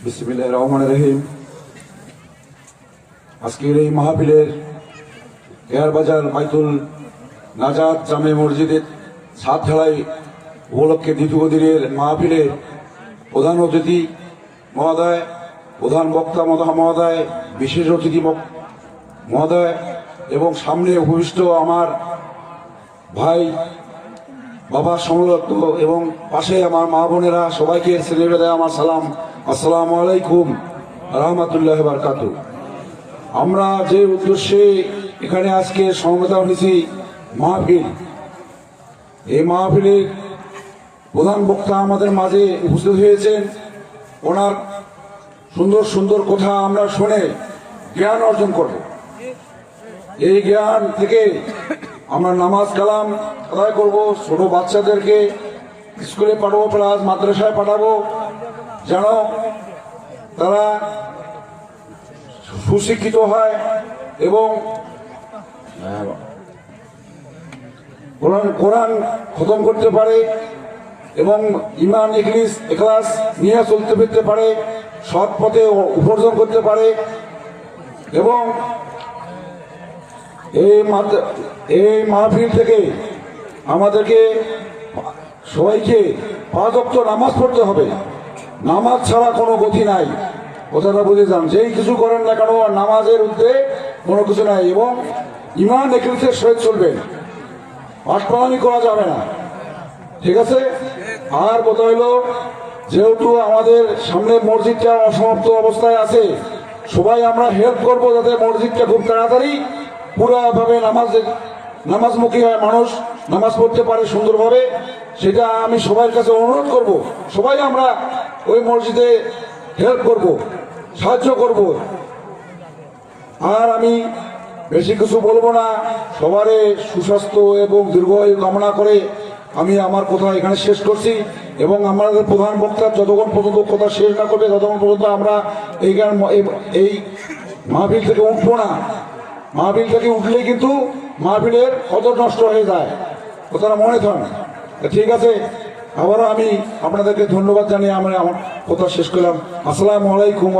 বিসমিল্লাহির রহমানির রহিম। আজকের এই মাহফিলের কেয়ারবাজার বাইতুল নাজাত জামে মসজিদের ছাদ ঢালাই উপলক্ষে দ্বিতীয় দিনের মাহফিলের প্রধান অতিথি মহোদয়, প্রধান বক্তা মহোদয়, বিশেষ অতিথি মহোদয় এবং সামনে উপবিষ্ট আমার ভাই, বাবার সমলগ্ন এবং পাশে আমার মা বোনেরা, সবাইকে শ্রেণীভেদে আমার সালাম, আসসালামু আলাইকুম রহমতুল্লাহ বারকাতু। আমরা যে উদ্দেশ্যে এখানে আজকে সমবেত হয়েছি মাহফিল, এই মাহফিলের প্রধান বক্তা আমাদের মাঝে উপস্থিত হয়েছেন। ওনার সুন্দর সুন্দর কথা আমরা শুনে জ্ঞান অর্জন করব। এই জ্ঞান থেকে আমরা নামাজ কালাম আদায় করব, ছোট বাচ্চাদেরকে স্কুলে পাঠাবো, প্লাস মাদ্রাসায় পাঠাবো, যেন তারা সুশিক্ষিত হয় এবং কোরআন খতম করতে পারে এবং ইমান ইখলাস নিয়ে চলতে ফিরতে পারে, সৎ পথে উপার্জন করতে পারে এবং এই মাহফিল থেকে আমাদেরকে সবাইকে 5 ওয়াক্ত নামাজ পড়তে হবে। নামাজ ছাড়া কোনো গতি নাই, কথাটা বুঝে যান। যেই কিছু করেন না কেন নামাজের ঊর্ধ্বে কোনো কিছু নাই এবং ইমান ইখলাসের সহিত চলবেন, পাটপালামি করা যাবে না, ঠিক আছে? আর কথা হইল, যেহেতু আমাদের সামনে মসজিদটা অসমাপ্ত অবস্থায় আছে, সবাই আমরা হেল্প করবো যাতে মসজিদটা খুব তাড়াতাড়ি পুরোভাবে নামাজমুখী হয়, মানুষ নামাজ পড়তে পারে সুন্দরভাবে। সেটা আমি সবার কাছে অনুরোধ করব, সবাই আমরা ওই মসজিদে হেল্প করব, সাহায্য করব। আর আমি বেশি কিছু বলবো না, সবারই সুস্বাস্থ্য এবং দীর্ঘায়ু কামনা করে আমি আমার কথা এখানে শেষ করছি। এবং আমাদের প্রধান বক্তা যতক্ষণ পর্যন্ত কথা শেষ না করবে ততক্ষণ পর্যন্ত আমরা এই মাহফিল থেকে উঠবো না। মাহফিল থেকে উঠলেই কিন্তু মাহফিলের কদর নষ্ট হয়ে যায়, কথাটা মনে থাকেন, ঠিক আছে? আবারও আমি আপনাদেরকে ধন্যবাদ জানিয়ে আমরা আমার কথা শেষ করলাম। আসসালামু আলাইকুম।